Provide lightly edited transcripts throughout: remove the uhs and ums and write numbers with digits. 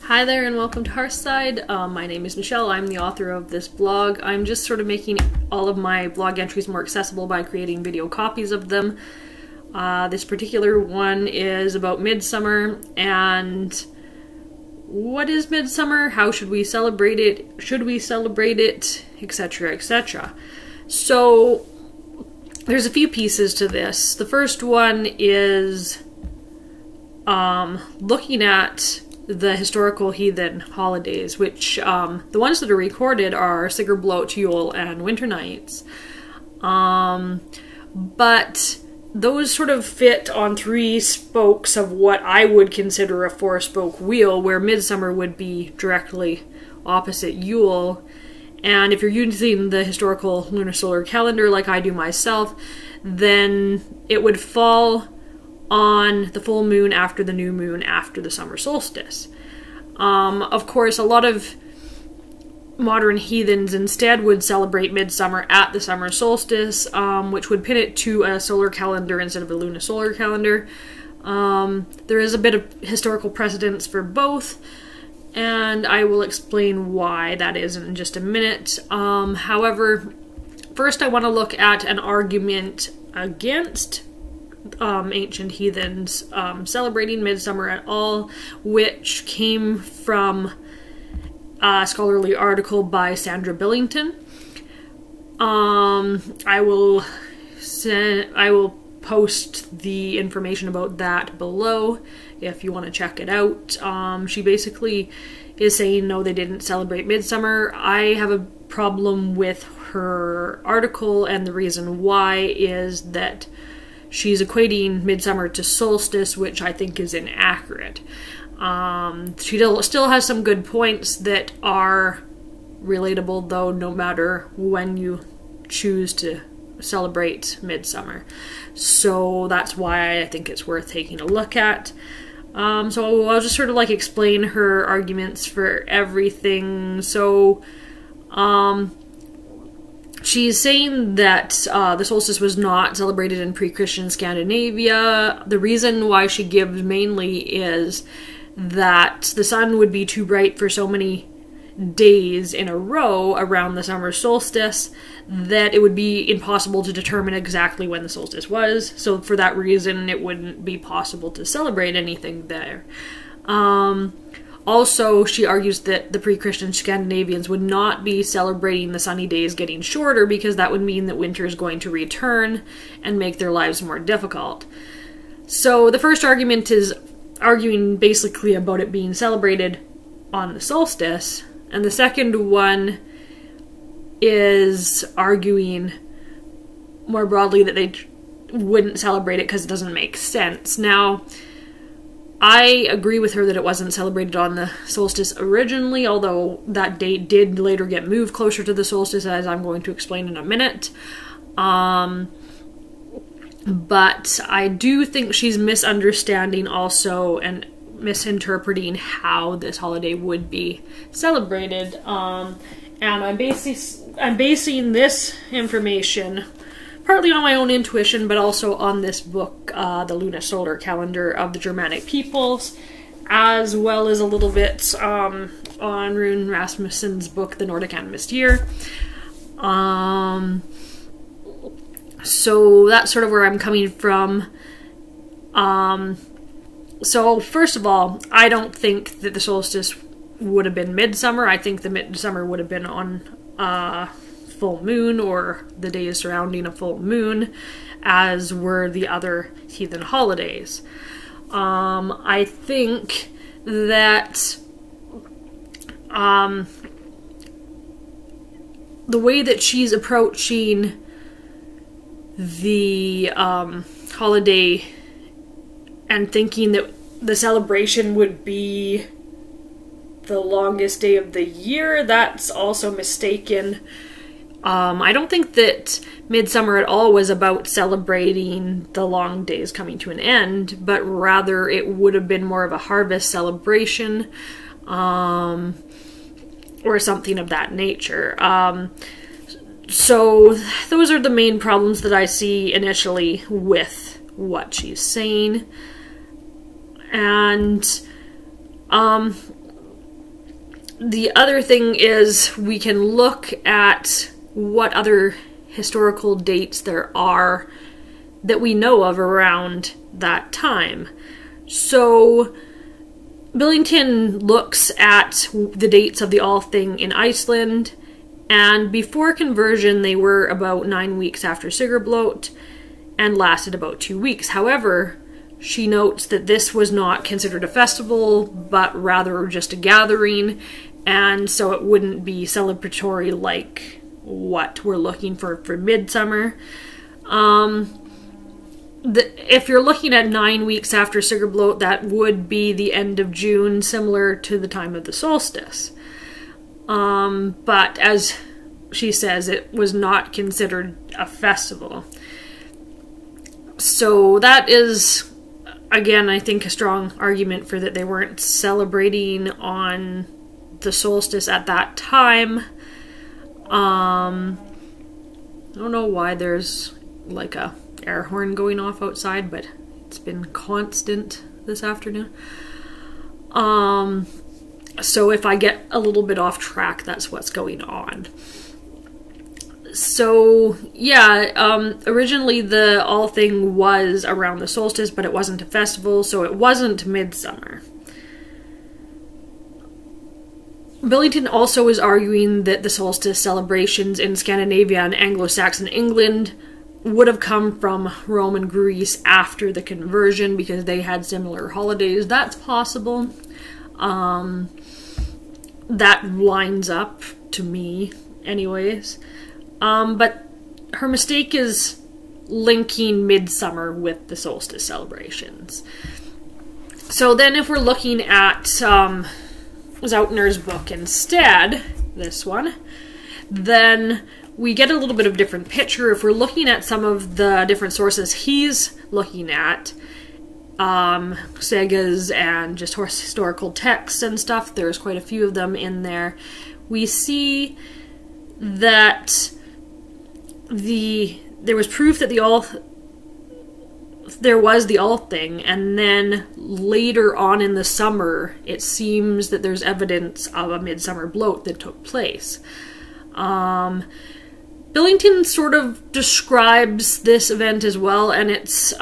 Hi there and welcome to Hearthside. My name is Michelle. I'm the author of this blog. I'm just sort of making all of my blog entries more accessible by creating video copies of them. This particular one is about Midsummer and what is Midsummer, how should we celebrate it, should we celebrate it, etc, etc. So there's a few pieces to this. The first one is looking at the historical heathen holidays, which the ones that are recorded are Sigurblot, Yule, and Winter Nights. But those sort of fit on three spokes of what I would consider a four-spoke wheel, where Midsummer would be directly opposite Yule. And if you're using the historical Lunisolar calendar like I do myself, then it would fall on the full moon after the new moon after the summer solstice. Of course, a lot of modern heathens instead would celebrate Midsummer at the summer solstice, which would pin it to a solar calendar instead of a lunisolar calendar. There is a bit of historical precedence for both, and I will explain why that is in just a minute. However, first I want to look at an argument against ancient heathens celebrating Midsummer at all, which came from a scholarly article by Sandra Billington. I will post the information about that below if you want to check it out. She basically is saying no, they didn't celebrate Midsummer. I have a problem with her article, and the reason why is that she's equating Midsummer to solstice, which I think is inaccurate. She still has some good points that are relatable, though, no matter when you choose to celebrate Midsummer. So that's why I think it's worth taking a look at. So I'll just sort of like explain her arguments for everything. So, she's saying that the solstice was not celebrated in pre-Christian Scandinavia. The reason why she gives mainly is that the sun would be too bright for so many days in a row around the summer solstice that it would be impossible to determine exactly when the solstice was. So for that reason, it wouldn't be possible to celebrate anything there. Also, she argues that the pre-Christian Scandinavians would not be celebrating the sunny days getting shorter because that would mean that winter is going to return and make their lives more difficult. So the first argument is arguing basically about it being celebrated on the solstice, and the second one is arguing more broadly that they wouldn't celebrate it because it doesn't make sense. Now, I agree with her that it wasn't celebrated on the solstice originally, although that date did later get moved closer to the solstice, as I'm going to explain in a minute. But I do think she's misunderstanding also and misinterpreting how this holiday would be celebrated. And I'm basing this information partly on my own intuition, but also on this book, the Lunisolar calendar of the Germanic peoples, as well as a little bit on Rune Rasmussen's book, the Nordic Animist year. So that's sort of where I'm coming from. So first of all, I don't think that the solstice would have been Midsummer. I think the Midsummer would have been on full moon or the days surrounding a full moon, as were the other heathen holidays. I think that the way that she's approaching the holiday and thinking that the celebration would be the longest day of the year, that's also mistaken. I don't think that Midsummer at all was about celebrating the long days coming to an end, but rather it would have been more of a harvest celebration, or something of that nature. So those are the main problems that I see initially with what she's saying. And the other thing is we can look at what other historical dates there are that we know of around that time. So Billington looks at the dates of the Althing in Iceland, and before conversion they were about 9 weeks after Sigrblot and lasted about 2 weeks. However, she notes that this was not considered a festival, but rather just a gathering, and so it wouldn't be celebratory like what we're looking for Midsummer. If you're looking at 9 weeks after Sigrblot, that would be the end of June, similar to the time of the solstice. But as she says, it was not considered a festival. So that is, again, I think a strong argument for that they weren't celebrating on the solstice at that time. I don't know why there's like a air horn going off outside, but it's been constant this afternoon. So if I get a little bit off track, that's what's going on. So yeah, originally the Althing was around the solstice, but it wasn't a festival, so it wasn't Midsummer. Billington also is arguing that the solstice celebrations in Scandinavia and Anglo-Saxon England would have come from Rome and Greece after the conversion because they had similar holidays. That's possible. That lines up to me anyways. But her mistake is linking Midsummer with the solstice celebrations. So then if we're looking at Zautner's book instead, this one, then we get a little bit of a different picture. If we're looking at some of the different sources he's looking at, sagas and just historical texts and stuff, there's quite a few of them in there, we see that there was proof that there was the Althing, and then later on in the summer it seems that there's evidence of a midsummer bloat that took place. Billington sort of describes this event as well, and it's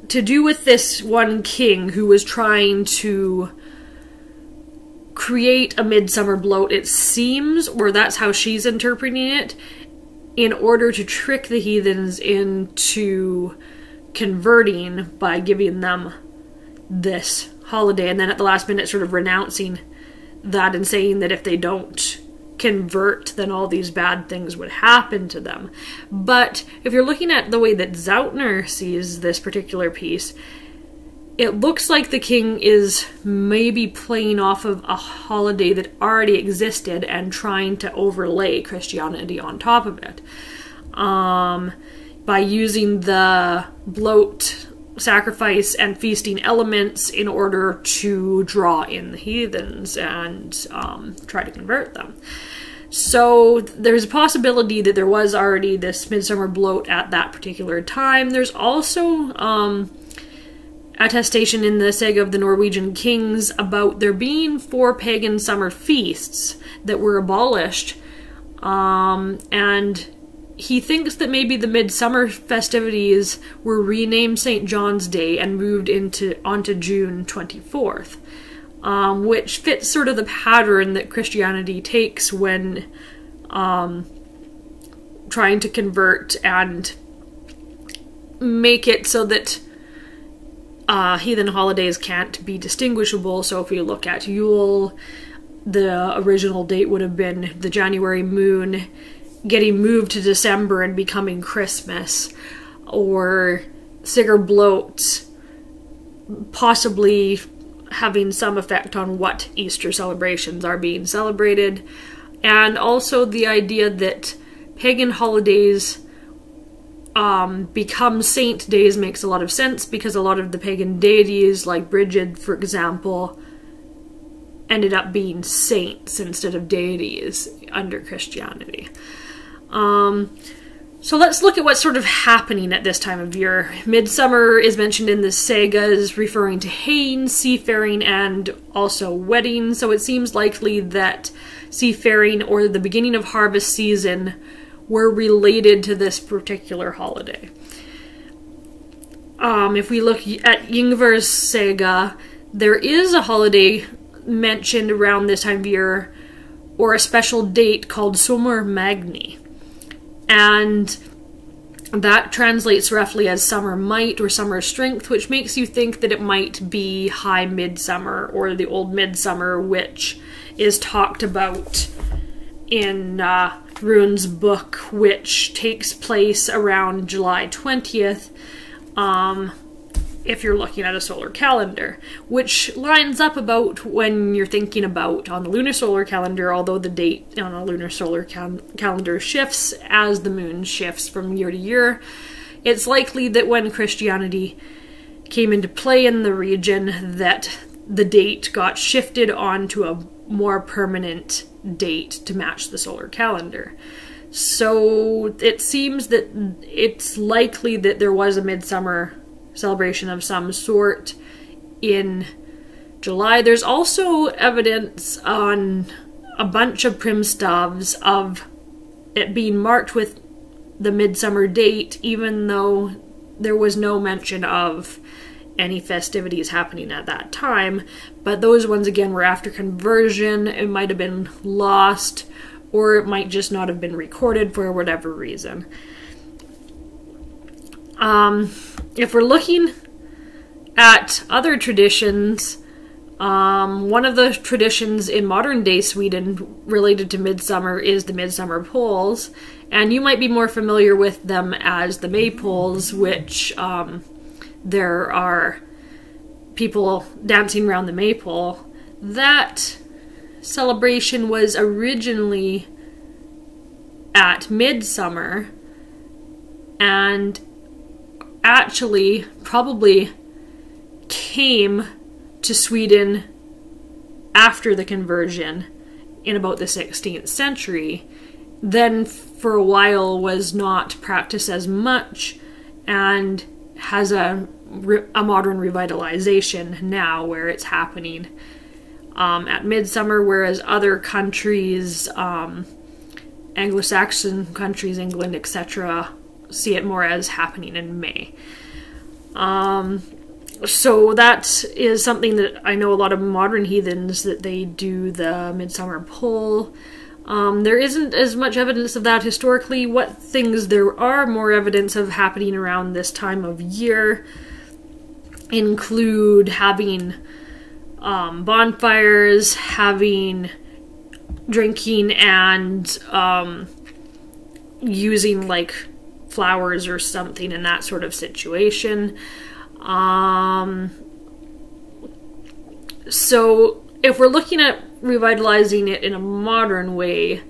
to do with this one king who was trying to create a midsummer bloat, it seems, or that's how she's interpreting it, in order to trick the heathens into converting by giving them this holiday, and then at the last minute sort of renouncing that and saying that if they don't convert, then all these bad things would happen to them. But if you're looking at the way that Zautner sees this particular piece, it looks like the king is maybe playing off of a holiday that already existed and trying to overlay Christianity on top of it. By using the bloat sacrifice and feasting elements in order to draw in the heathens and try to convert them. So there's a possibility that there was already this midsummer bloat at that particular time. There's also attestation in the Saga of the Norwegian Kings about there being 4 pagan summer feasts that were abolished, and he thinks that maybe the midsummer festivities were renamed St. John's Day and moved onto June 24th, which fits sort of the pattern that Christianity takes when trying to convert and make it so that heathen holidays can't be distinguishable. So if we look at Yule, the original date would have been the January moon getting moved to December and becoming Christmas, or Sigrblot possibly having some effect on what Easter celebrations are being celebrated, and also the idea that pagan holidays become saint days makes a lot of sense, because a lot of the pagan deities, like Brigid, for example, ended up being saints instead of deities under Christianity. So let's look at what's sort of happening at this time of year. Midsummer is mentioned in the sagas, referring to haying, seafaring, and also wedding. So it seems likely that seafaring or the beginning of harvest season were related to this particular holiday. If we look at Yngvar's saga, there is a holiday mentioned around this time of year, or a special date called Summer Magni. And that translates roughly as summer might or summer strength, which makes you think that it might be High Midsummer or the Old Midsummer, which is talked about in Rune's book, which takes place around July 20th, if you're looking at a solar calendar, which lines up about when you're thinking about on the lunisolar calendar, although the date on a lunar-solar calendar shifts as the moon shifts from year to year. It's likely that when Christianity came into play in the region, that the date got shifted onto a more permanent date to match the solar calendar. So it seems that it's likely that there was a midsummer celebration of some sort in July. There's also evidence on a bunch of primstavs of it being marked with the midsummer date, even though there was no mention of any festivities happening at that time. But those ones, again, were after conversion. It might have been lost, or it might just not have been recorded for whatever reason. If we're looking at other traditions, one of the traditions in modern day Sweden related to midsummer is the midsummer poles, and you might be more familiar with them as the maypoles, which there are people dancing around the maypole. That celebration was originally at midsummer, and actually probably came to Sweden after the conversion in about the 16th century. Then for a while was not practiced as much, and has a modern revitalization now where it's happening at midsummer, whereas other countries, Anglo-Saxon countries, England, etc., see it more as happening in May. So that is something that I know a lot of modern heathens, that they do the midsummer pole. There isn't as much evidence of that historically. What things there are more evidence of happening around this time of year include having bonfires, having drinking, and using like flowers or something in that sort of situation. So if we're looking at revitalizing it in a modern way,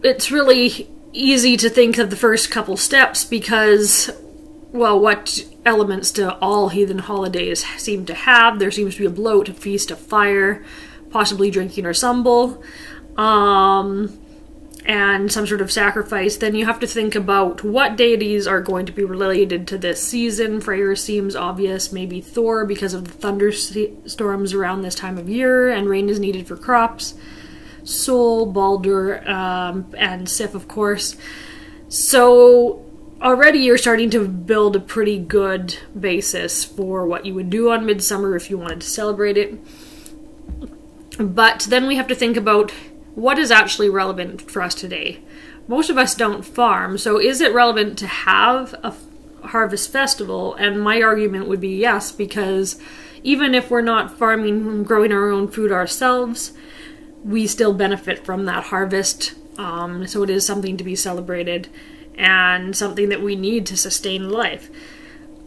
it's really easy to think of the first couple steps because, well, what elements do all heathen holidays seem to have? There seems to be a bloat, a feast, a fire, possibly drinking or sumble, and some sort of sacrifice. Then you have to think about what deities are going to be related to this season. Freyr seems obvious, maybe Thor because of the thunderstorms around this time of year, and rain is needed for crops. Sol, Baldur, and Sif, of course. So already you're starting to build a pretty good basis for what you would do on Midsummer if you wanted to celebrate it. But then we have to think about what is actually relevant for us today. Most of us don't farm, so is it relevant to have a harvest festival? And my argument would be yes, because even if we're not farming and growing our own food ourselves, we still benefit from that harvest. So it is something to be celebrated and something that we need to sustain life.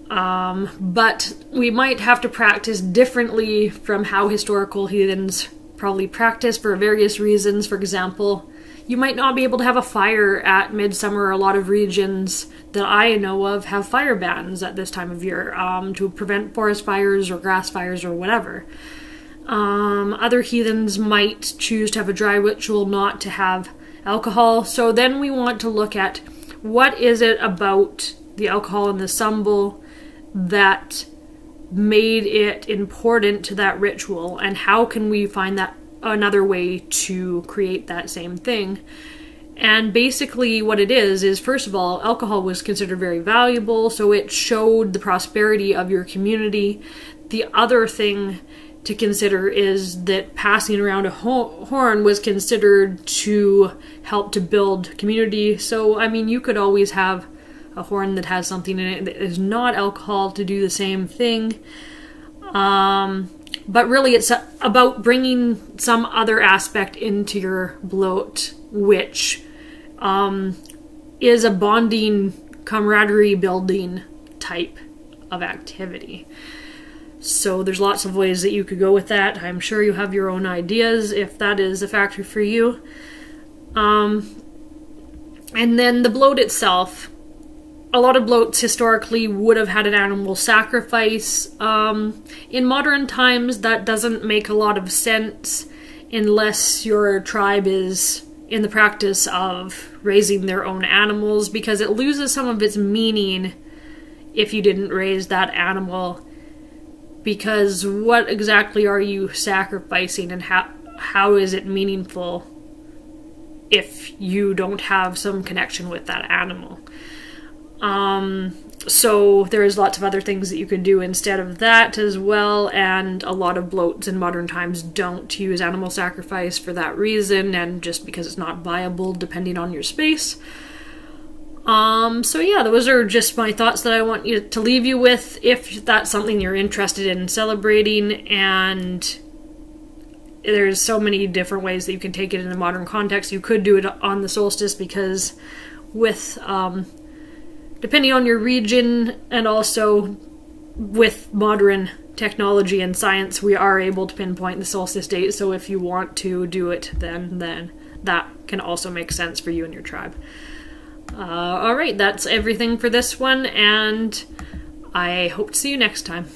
But we might have to practice differently from how historical heathens probably practice for various reasons. For example, you might not be able to have a fire at midsummer. A lot of regions that I know of have fire bans at this time of year to prevent forest fires or grass fires or whatever. Other heathens might choose to have a dry ritual, not to have alcohol. So then we want to look at what is it about the alcohol and the symbol that made it important to that ritual, and how can we find that another way to create that same thing. And basically what it is first of all, alcohol was considered very valuable, so it showed the prosperity of your community. The other thing to consider is that passing around a horn was considered to help to build community. So, I mean, you could always have a horn that has something in it that is not alcohol to do the same thing. But really it's about bringing some other aspect into your bloat, which is a bonding, camaraderie building type of activity. So there's lots of ways that you could go with that. I'm sure you have your own ideas if that is a factor for you. And then the bloat itself. A lot of bloats historically would have had an animal sacrifice. In modern times, that doesn't make a lot of sense unless your tribe is in the practice of raising their own animals, because it loses some of its meaning if you didn't raise that animal. Because what exactly are you sacrificing, and how is it meaningful if you don't have some connection with that animal? So there's lots of other things that you can do instead of that as well, and a lot of bloats in modern times don't use animal sacrifice for that reason, and just because it's not viable depending on your space. So yeah, those are just my thoughts that I want you to leave you with, if that's something you're interested in celebrating. And there's so many different ways that you can take it in a modern context. You could do it on the solstice, because with depending on your region, and also with modern technology and science, we are able to pinpoint the solstice date. So if you want to do it then that can also make sense for you and your tribe. Alright, that's everything for this one, and I hope to see you next time.